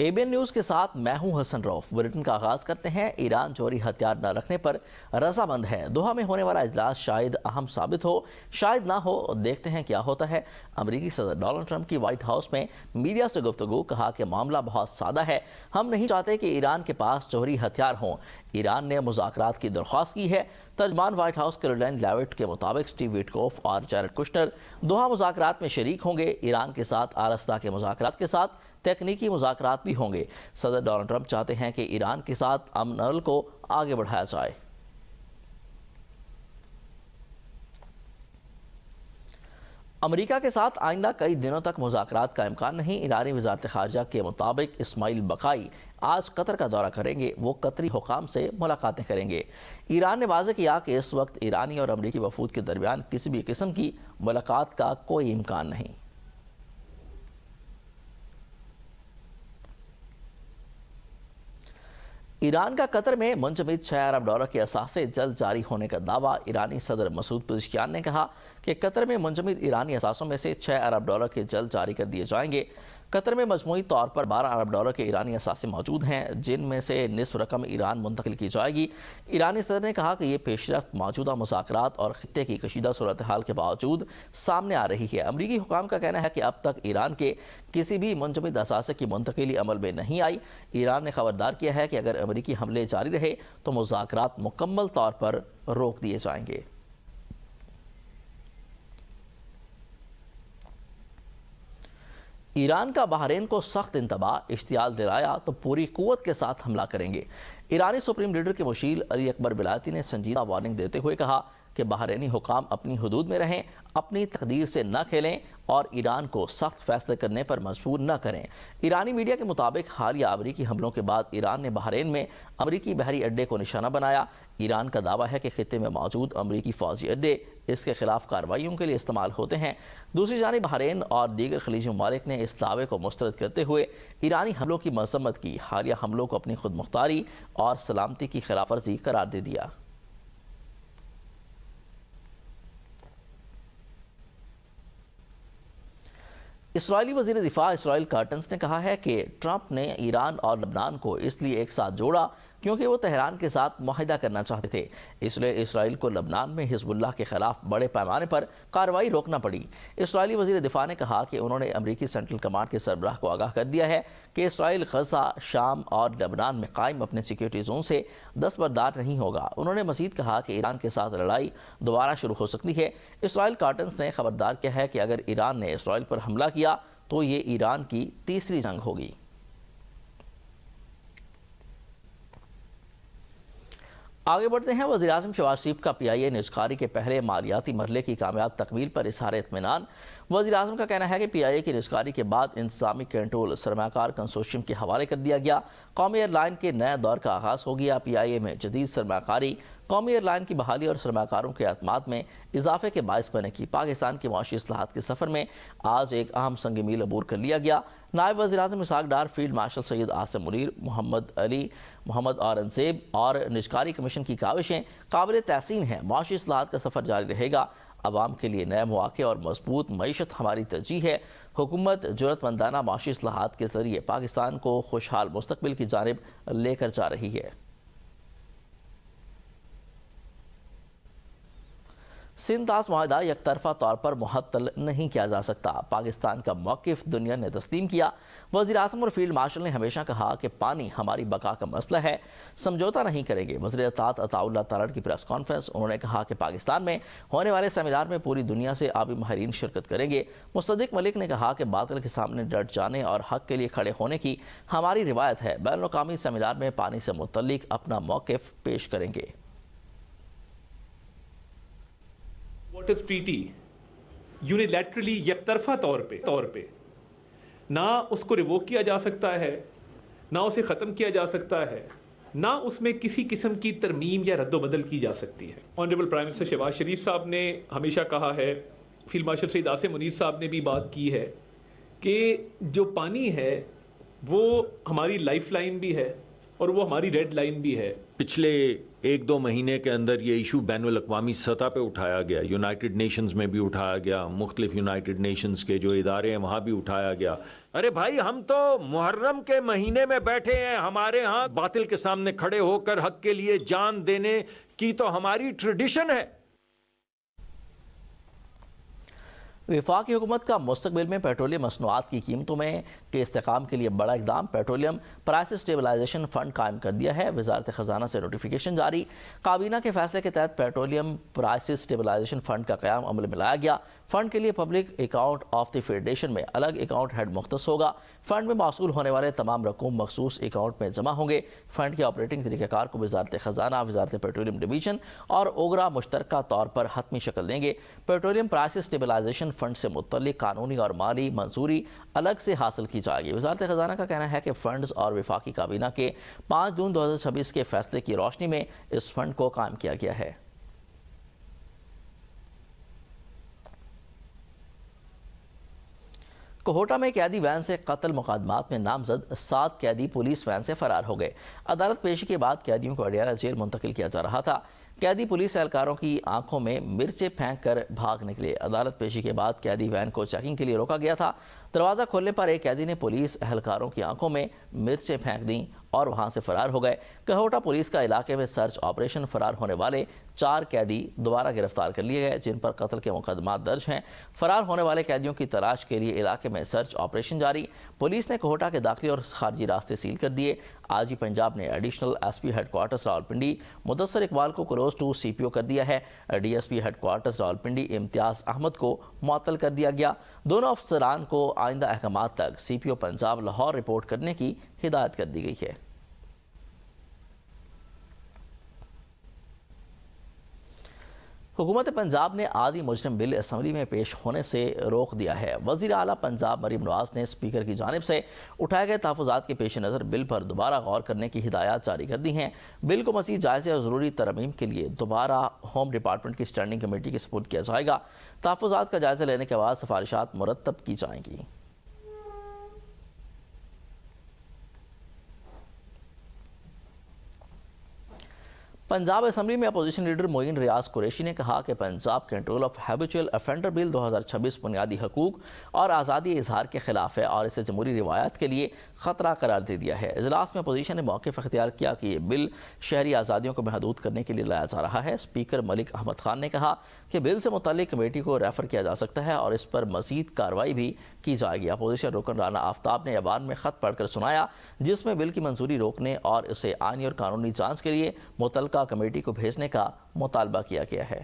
ABN news کے ساتھ میں ہوں حسن روف۔ بلیٹن کا آغاز کرتے ہیں۔ ایران جوہری ہتھیار نہ رکھنے پر رضامند ہے۔ دوحہ میں ہونے والا اجلاس شاید اہم ثابت ہو، شاید نہ ہو، دیکھتے ہیں کیا ہوتا ہے۔ امریکی صدر ڈونلڈ ٹرمپ کی وائٹ ہاؤس میں میڈیا سے گفتگو، کہا کہ معاملہ بہت سادہ ہے، ہم نہیں چاہتے کہ ایران کے پاس جوہری ہتھیار ہوں۔ ایران نے مذاکرات کی درخواست کی ہے۔ ترجمان وائٹ ہاؤس کیرولائن لیوٹ کے مطابق سٹیو ویٹکوف اور جیرڈ کشنر دوحہ مذاکرات میں شریک ہوں گے۔ ایران کے ساتھ آرستہ کے مذاکرات کے ساتھ تکنیکی مذاکرات بھی ہوں گے۔ صدر ڈونلڈ ٹرمپ چاہتے ہیں کہ ایران کے ساتھ امن عمل کو آگے بڑھایا جائے۔ امریکہ کے ساتھ آئندہ کئی دنوں تک مذاکرات کا امکان نہیں۔ ایرانی وزارت خارجہ کے مطابق اسماعیل بقائی آج قطر کا دورہ کریں گے، وہ قطری حکام سے ملاقاتیں کریں گے۔ ایران نے واضح کیا کہ اس وقت ایرانی اور امریکی وفود کے درمیان کسی بھی قسم کی ملاقات کا کوئی امکان نہیں۔ ایران کا قطر میں منجمد 6 ارب ڈالر کے اثاثے جلد جاری ہونے کا دعویٰ۔ ایرانی صدر مسعود پزشکیان نے کہا کہ قطر میں منجمد ایرانی اثاثوں میں سے 6 ارب ڈالر کے جلد جاری کر دیے جائیں گے۔ قطر میں مجموعی طور پر 12 ارب ڈالر کے ایرانی اثاثے موجود ہیں، جن میں سے نصف رقم ایران منتقل کی جائے گی۔ ایرانی صدر نے کہا کہ یہ پیش رفت موجودہ مذاکرات اور خطے کی کشیدہ صورتحال کے باوجود سامنے آ رہی ہے۔ امریکی حکام کا کہنا ہے کہ اب تک ایران کے کسی بھی منجمد اثاثے کی منتقلی عمل میں نہیں آئی۔ ایران نے خبردار کیا ہے کہ اگر امریکی حملے جاری رہے تو مذاکرات مکمل طور پر روک دیے جائیں گے۔ ایران کا بحرین کو سخت انتباہ، اشتعال دلایا تو پوری قوت کے ساتھ حملہ کریں گے۔ ایرانی سپریم لیڈر کے مشیر علی اکبر بلایتی نے سنجیدہ وارننگ دیتے ہوئے کہا کہ بحرینی حکام اپنی حدود میں رہیں، اپنی تقدیر سے نہ کھیلیں اور ایران کو سخت فیصلے کرنے پر مجبور نہ کریں۔ ایرانی میڈیا کے مطابق حالیہ امریکی حملوں کے بعد ایران نے بحرین میں امریکی بحری اڈے کو نشانہ بنایا۔ ایران کا دعویٰ ہے کہ خطے میں موجود امریکی فوجی اڈے اس کے خلاف کارروائیوں کے لیے استعمال ہوتے ہیں۔ دوسری جانب بحرین اور دیگر خلیجی ممالک نے اس دعوے کو مسترد کرتے ہوئے ایرانی حملوں کی مذمت کی، حالیہ حملوں کو اپنی خود مختاری اور سلامتی کی خلاف ورزی قرار دے دیا۔ اسرائیلی وزیر دفاع اسرائیل کارٹنز نے کہا ہے کہ ٹرمپ نے ایران اور لبنان کو اس لیے ایک ساتھ جوڑا کیونکہ وہ تہران کے ساتھ معاہدہ کرنا چاہتے تھے، اس لیے اسرائیل کو لبنان میں حزب اللہ کے خلاف بڑے پیمانے پر کارروائی روکنا پڑی۔ اسرائیلی وزیر دفاع نے کہا کہ انہوں نے امریکی سینٹرل کمانڈ کے سربراہ کو آگاہ کر دیا ہے کہ اسرائیل غزہ، شام اور لبنان میں قائم اپنے سیکیورٹی زون سے دستبردار نہیں ہوگا۔ انہوں نے مزید کہا کہ ایران کے ساتھ لڑائی دوبارہ شروع ہو سکتی ہے۔ اسرائیل کارٹنز نے خبردار کیا ہے کہ اگر ایران نے اسرائیل پر حملہ کیا تو یہ ایران کی تیسری جنگ ہوگی۔ آگے بڑھتے ہیں۔ وزیراعظم شہباز شریف کا PIA نجکاری کے پہلے مالیاتی مرحلے کی کامیاب تکمیل پر اظہار اطمینان۔ وزیراعظم کا کہنا ہے کہ PIA کی نجکاری کے بعد انتظامی کنٹرول سرمایہ کار کنسورشیم کے حوالے کر دیا گیا۔ قومی ایئر لائن کے نئے دور کا آغاز ہو گیا۔ PIA میں جدید سرمایہ کاری قومی ایئر لائن کی بحالی اور سرمایہ کاروں کے اعتماد میں اضافے کے باعث بنے گی۔ پاکستان کی معاشی اصلاحات کے سفر میں آج ایک اہم سنگ میل عبور کر لیا گیا۔ نائب وزیر اعظم اسحاق ڈار، فیلڈ مارشل سید آصم منیر، محمد علی، محمد اورنگزیب اور نجکاری کمیشن کی کاوشیں قابل تحسین ہیں۔ معاشی اصلاحات کا سفر جاری رہے گا۔ عوام کے لیے نئے مواقع اور مضبوط معیشت ہماری ترجیح ہے۔ حکومت جرأت مندانہ معاشی اصلاحات کے ذریعے پاکستان کو خوشحال مستقبل کی جانب لے کر جا رہی ہے۔ سندھ طاس معاہدہ یک طرفہ طور پر معطل نہیں کیا جا سکتا، پاکستان کا موقف دنیا نے تسلیم کیا۔ وزیر اعظم اور فیلڈ مارشل نے ہمیشہ کہا کہ پانی ہماری بقا کا مسئلہ ہے، سمجھوتا نہیں کریں گے۔ وزیر اطاعت عطا اللہ تارڑ کی پریس کانفرنس، انہوں نے کہا کہ پاکستان میں ہونے والے سیمینار میں پوری دنیا سے آبی ماہرین شرکت کریں گے۔ مصدق ملک نے کہا کہ باطل کے سامنے ڈٹ جانے اور حق کے لیے کھڑے ہونے کی ہماری روایت ہے، بین الاقوامی سیمینار میں پانی سے متعلق اپنا موقف پیش کریں گے۔ واٹر ٹریٹی یونیلیٹرلی یک طرفہ طور پہ نہ اس کو ریووک کیا جا سکتا ہے، نہ اسے ختم کیا جا سکتا ہے، نہ اس میں کسی قسم کی ترمیم یا رد و بدل کی جا سکتی ہے۔ آنریبل پرائم منسٹر شہباز شریف صاحب نے ہمیشہ کہا ہے، فیلڈ مارشل سید آصم منیر صاحب نے بھی بات کی ہے کہ جو پانی ہے وہ ہماری لائف لائن بھی ہے اور وہ ہماری ریڈ لائن بھی ہے. پچھلے ایک دو مہینے کے اندر یہ ایشو بین الاقوامی سطح پہ اٹھایا گیا, یونائٹڈ نیشنز میں بھی اٹھایا گیا, مختلف یونائٹڈ نیشنز کے جو ادارے ہیں وہاں بھی اٹھایا گیا. ارے بھائی, ہم تو محرم کے مہینے میں بیٹھے ہیں, ہمارے ہاں باطل کے سامنے کھڑے ہو کر حق کے لیے جان دینے کی تو ہماری ٹریڈیشن ہے. وفاقی حکومت کا مستقبل میں پیٹرولیم مصنوعات کی قیمتوں میں کے استحکام کے لیے بڑا اقدام, پیٹرولیم پرائس اسٹیبلائزیشن فنڈ قائم کر دیا ہے. وزارت خزانہ سے نوٹیفیکیشن جاری. کابینہ کے فیصلے کے تحت پیٹرولیم پرائس اسٹیبلائزیشن فنڈ کا قیام عمل میں لایا گیا. فنڈ کے لیے public account of the federation میں الگ اکاؤنٹ ہیڈ مختص ہوگا. فنڈ میں موصول ہونے والے تمام رقوم مخصوص اکاؤنٹ میں جمع ہوں گے. فنڈ کے آپریٹنگ طریقہ کار کو وزارت خزانہ, وزارت پیٹرولیم ڈویژن اور اوگرا مشترکہ طور پر حتمی شکل دیں گے. پیٹرولیم پرائس اسٹیبلائزیشن فنڈ سے متعلق قانونی اور مالی منظوری الگ سے حاصل کی جائے گی. وزارت خزانہ کا کہنا ہے کہ فنڈز اور وفاقی کابینہ کے 5 جون 2026 کے فیصلے کی روشنی میں اس فنڈ کو قائم کیا گیا ہے. کوہوٹا میں قیدی وین سے قتل مقدمات میں نامزد 7 قیدی پولیس وین سے فرار ہو گئے. عدالت پیشی کے بعد قیدیوں کو اڈیالہ جیل منتقل کیا جا رہا تھا. قیدی پولیس اہلکاروں کی آنکھوں میں مرچیں پھینک کر بھاگ نکلے. عدالت پیشی کے بعد قیدی وین کو چیکنگ کے لیے روکا گیا تھا. دروازہ کھولنے پر ایک قیدی نے پولیس اہلکاروں کی آنکھوں میں مرچیں پھینک دیں اور وہاں سے فرار ہو گئے. کوہوٹا پولیس کا علاقے میں سرچ آپریشن. فرار ہونے والے 4 قیدی دوبارہ گرفتار کر لیے گئے جن پر قتل کے مقدمات درج ہیں. فرار ہونے والے قیدیوں کی تلاش کے لیے علاقے میں سرچ آپریشن جاری. پولیس نے کوہوٹا کے داخلی اور خارجی راستے سیل کر دیے. آج ہی پنجاب نے additional S P headquarters Rawalpindi Mudassar Iqbal کو close to C P O کر دیا ہے. D S P headquarters Rawalpindi Imtiaz Ahmed کو معطل کر دیا گیا. دونوں افسران کو آئندہ احکامات تک سی پی او پنجاب لاہور رپورٹ کرنے کی ہدایت کر دی گئی ہے. حکومت پنجاب نے عادی مجرم بل اسمبلی میں پیش ہونے سے روک دیا ہے. وزیر اعلیٰ پنجاب مریم نواز نے اسپیکر کی جانب سے اٹھائے گئے تحفظات کے پیش نظر بل پر دوبارہ غور کرنے کی ہدایات جاری کر دی ہیں. بل کو مزید جائزے اور ضروری ترمیم کے لیے دوبارہ ہوم ڈپارٹمنٹ کی اسٹینڈنگ کمیٹی کے سپرد کیا جائے گا. تحفظات کا جائزہ لینے کے بعد سفارشات مرتب کی جائیں گی. پنجاب اسمبلی میں اپوزیشن لیڈر معین ریاض قریشی نے کہا کہ Punjab control of habitual offender bill 2026 بنیادی حقوق اور آزادی اظہار کے خلاف ہے اور اسے جمہوری روایات کے لیے خطرہ قرار دے دیا ہے. اجلاس میں اپوزیشن نے موقف اختیار کیا کہ یہ بل شہری آزادیوں کو محدود کرنے کے لیے لایا جا رہا ہے. اسپیکر ملک احمد خان نے کہا کہ بل سے متعلق کمیٹی کو ریفر کیا جا سکتا ہے اور اس پر مزید کارروائی بھی کی جائے گی. اپوزیشن رکن رانا آفتاب نے ایوان میں خط پڑھ کر سنایا جس میں بل کی منظوری روکنے اور اسے آئینی اور قانونی جانچ کے لیے متعلقہ کمیٹی کو بھیجنے کا مطالبہ کیا گیا ہے.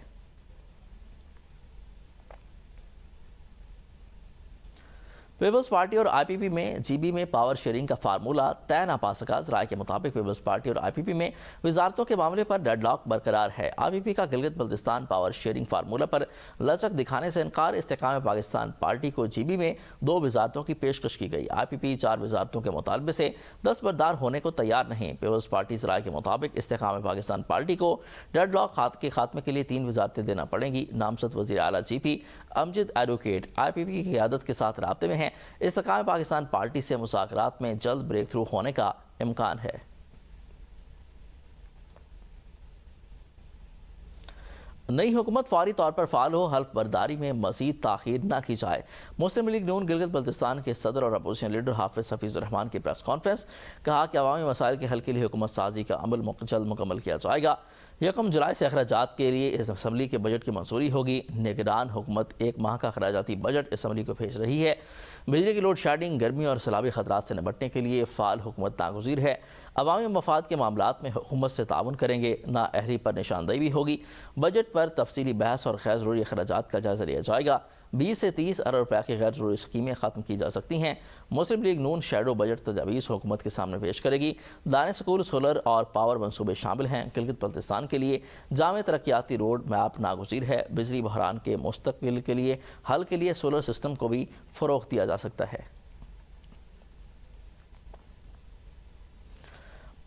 پیپلز پارٹی اور آئی پی پی میں جی بی میں پاور شیئرنگ کا فارمولہ طے نہ پا سکا. رائے کے مطابق پیپلز پارٹی اور آئی پی پی میں وزارتوں کے معاملے پر ڈیڈ لاک برقرار ہے. آئی پی پی کا Gilgit Baltistan power sharing formula پر لچک دکھانے سے انکار. استحکام پاکستان پارٹی کو جی بی میں 2 وزارتوں کی پیشکش کی گئی. آئی پی پی 4 وزارتوں کے مطالبے سے دستبردار ہونے کو تیار نہیں. پیپلز پارٹی رائے کے مطابق استحکام پاکستان پارٹی کو ڈیڈ لاک کے خاتمے کے لیے 3 وزارتیں دینا پڑیں گی. نامزد وزیر اعلیٰ جی پی امجد ایڈوکیٹ آئی پی پی کی قیادت کے ساتھ رابطے میں ہیں. استحکام پاکستان پارٹی سے مذاکرات میں جلد بریک تھرو ہونے کا امکان ہے. نئی حکومت فوری طور پر فعال ہو, حلف برداری میں مزید تاخیر نہ کی جائے. مسلم لیگ نون گلگت بلتستان کے صدر اور اپوزیشن لیڈر حافظ حفیظ الرحمان کی پریس کانفرنس. کہا کہ عوامی مسائل کے حل کے لیے حکومت سازی کا عمل جلد مکمل کیا جائے گا. 1 جولائی سے اخراجات کے لیے اس اسمبلی کے بجٹ کی منظوری ہوگی. نگران حکومت 1 ماہ کا اخراجاتی بجٹ اسمبلی کو بھیج رہی ہے. بجلی کی لوڈ شیڈنگ, گرمی اور سیلابی خطرات سے نمٹنے کے لیے فعال حکومت ناگزیر ہے. عوامی مفاد کے معاملات میں حکومت سے تعاون کریں گے. نااہلی پر نشاندہی بھی ہوگی. بجٹ پر تفصیلی بحث اور غیر ضروری اخراجات کا جائزہ لیا جائے گا. 20 سے 30 ارب روپے کی غیر ضروری اسکیمیں ختم کی جا سکتی ہیں. مسلم لیگ نون شیڈو بجٹ تجاویز حکومت کے سامنے پیش کرے گی. دانے سکول, سولر اور پاور منصوبے شامل ہیں. گلگت بلتستان کے لیے جامع ترقیاتی روڈ میپ ناگزیر ہے. بجلی بحران کے مستقبل کے لیے حل کے لیے سولر سسٹم کو بھی فروغ دیا جا سکتا ہے.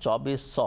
2400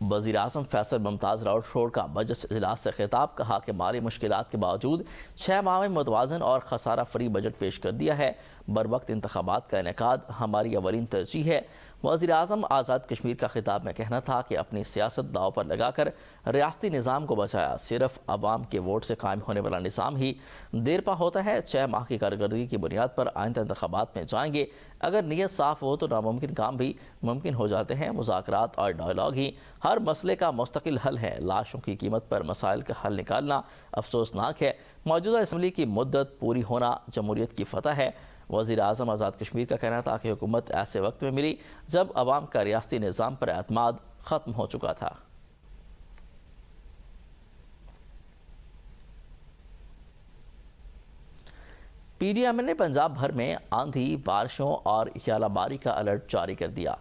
وزیر اعظم فیصل ممتاز راٹھوڑ کا بجٹ اجلاس سے خطاب، کہا کہ مالی مشکلات کے باوجود 6 ماہ میں متوازن اور خسارہ فری بجٹ پیش کر دیا ہے۔ بروقت انتخابات کا انعقاد ہماری اولین ترجیح ہے۔ وزیر اعظم آزاد کشمیر کا خطاب میں کہنا تھا کہ اپنی سیاست داؤ پر لگا کر ریاستی نظام کو بچایا۔ صرف عوام کے ووٹ سے قائم ہونے والا نظام ہی دیر پا ہوتا ہے۔ 6 ماہ کی کارکردگی کی بنیاد پر آئندہ انتخابات میں جائیں گے۔ اگر نیت صاف ہو تو ناممکن کام بھی ممکن ہو جاتے ہیں۔ مذاکرات اور ڈائیلاگ ہی ہر مسئلے کا مستقل حل ہے۔ لاشوں کی قیمت پر مسائل کا حل نکالنا افسوسناک ہے۔ موجودہ اسمبلی کی مدت پوری ہونا جمہوریت کی فتح ہے۔ وزیر اعظم آزاد کشمیر کا کہنا تھا کہ حکومت ایسے وقت میں ملی جب عوام کا ریاستی نظام پر اعتماد ختم ہو چکا تھا۔ پی ڈی ایم نے پنجاب بھر میں آندھی، بارشوں اور ژالہ باری کا الرٹ جاری کر دیا۔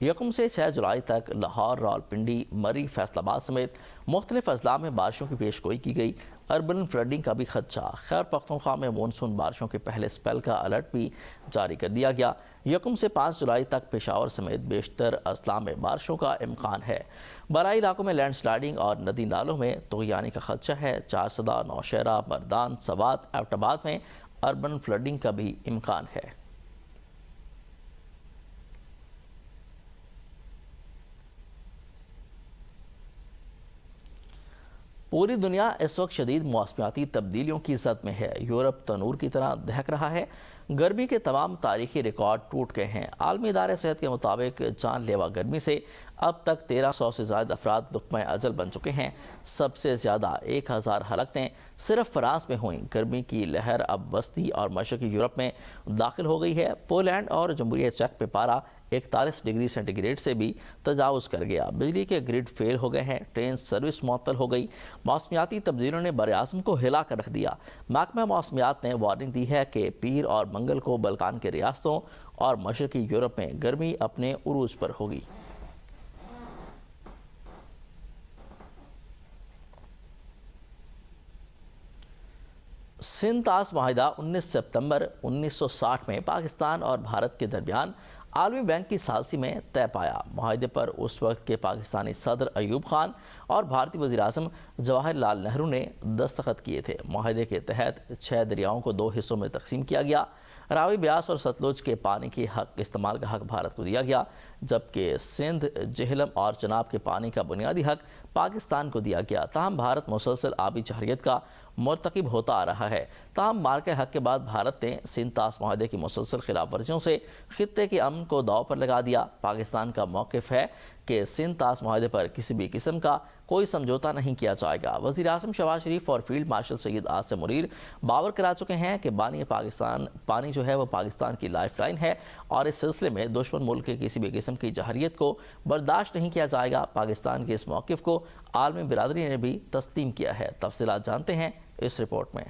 1 سے 6 جولائی تک لاہور، راولپنڈی، مری، فیصل آباد سمیت مختلف اضلاع میں بارشوں کی پیش گوئی کی گئی۔ اربن فلڈنگ کا بھی خدشہ۔ خیبر پختونخوا میں مونسون بارشوں کے پہلے سپیل کا الرٹ بھی جاری کر دیا گیا۔ 1 سے 5 جولائی تک پشاور سمیت بیشتر اضلاع میں بارشوں کا امکان ہے۔ بالائی علاقوں میں لینڈ سلائیڈنگ اور ندی نالوں میں طغیانی کا خدشہ ہے۔ چارسدہ، نوشہرہ، مردان، سوات، ایبٹ آباد میں اربن فلڈنگ کا بھی امکان ہے۔ پوری دنیا اس وقت شدید موسمیاتی تبدیلیوں کی زد میں ہے۔ یورپ تنور کی طرح دہک رہا ہے۔ گرمی کے تمام تاریخی ریکارڈ ٹوٹ گئے ہیں۔ عالمی ادارے صحت کے مطابق جان لیوا گرمی سے اب تک 1300 سے زائد افراد لقمہ اجل بن چکے ہیں۔ سب سے زیادہ 1000 ہلاکتیں صرف فرانس میں ہوئیں۔ گرمی کی لہر اب وسطی اور مشرقی یورپ میں داخل ہو گئی ہے۔ پولینڈ اور جمہوریہ چیک میں پارہ 41 ڈگری سینٹی گریڈ سے بھی تجاوز کر گیا۔ بجلی کے گرڈ فیل ہو گئے ہیں۔ ٹرین سروس معطل ہو گئی۔ موسمیاتی تبدیلیوں نے براعظم کو ہلا کر رکھ دیا۔ محکمہ موسمیات نے وارننگ دی ہے کہ پیر اور منگل کو بلقان کے ریاستوں اور مشرقی یورپ میں گرمی اپنے عروج پر ہوگی۔ سندھ طاس معاہدہ 19 ستمبر 1960 میں پاکستان اور بھارت کے درمیان عالمی بینک کی ثالثی میں طے پایا۔ معاہدے پر اس وقت کے پاکستانی صدر ایوب خان اور بھارتی وزیر اعظم جواہر لال نہرو نے دستخط کیے تھے۔ معاہدے کے تحت 6 دریاؤں کو 2 حصوں میں تقسیم کیا گیا۔ راوی، بیاس اور ستلج کے پانی کے حق استعمال کا حق بھارت کو دیا گیا، جبکہ سندھ، جہلم اور چناب کے پانی کا بنیادی حق پاکستان کو دیا گیا۔ تاہم بھارت مسلسل آبی جارحیت کا مرتکب ہوتا آ رہا ہے۔ تاہم مارکہ حق کے بعد بھارت نے سندھ طاس معاہدے کی مسلسل خلاف ورزیوں سے خطے کے امن کو داؤ پر لگا دیا۔ پاکستان کا موقف ہے کہ سندھ طاس معاہدے پر کسی بھی قسم کا کوئی سمجھوتا نہیں کیا جائے گا۔ وزیر اعظم شہباز شریف اور فیلڈ مارشل سید عاصم منیر باور کرا چکے ہیں کہ پانی جو ہے وہ پاکستان کی لائف لائن ہے اور اس سلسلے میں دشمن ملک کے کسی بھی قسم کی جارحیت کو برداشت نہیں کیا جائے گا۔ پاکستان کے اس موقف کو عالمی برادری نے بھی تسلیم کیا ہے۔ تفصیلات جانتے ہیں اس رپورٹ میں۔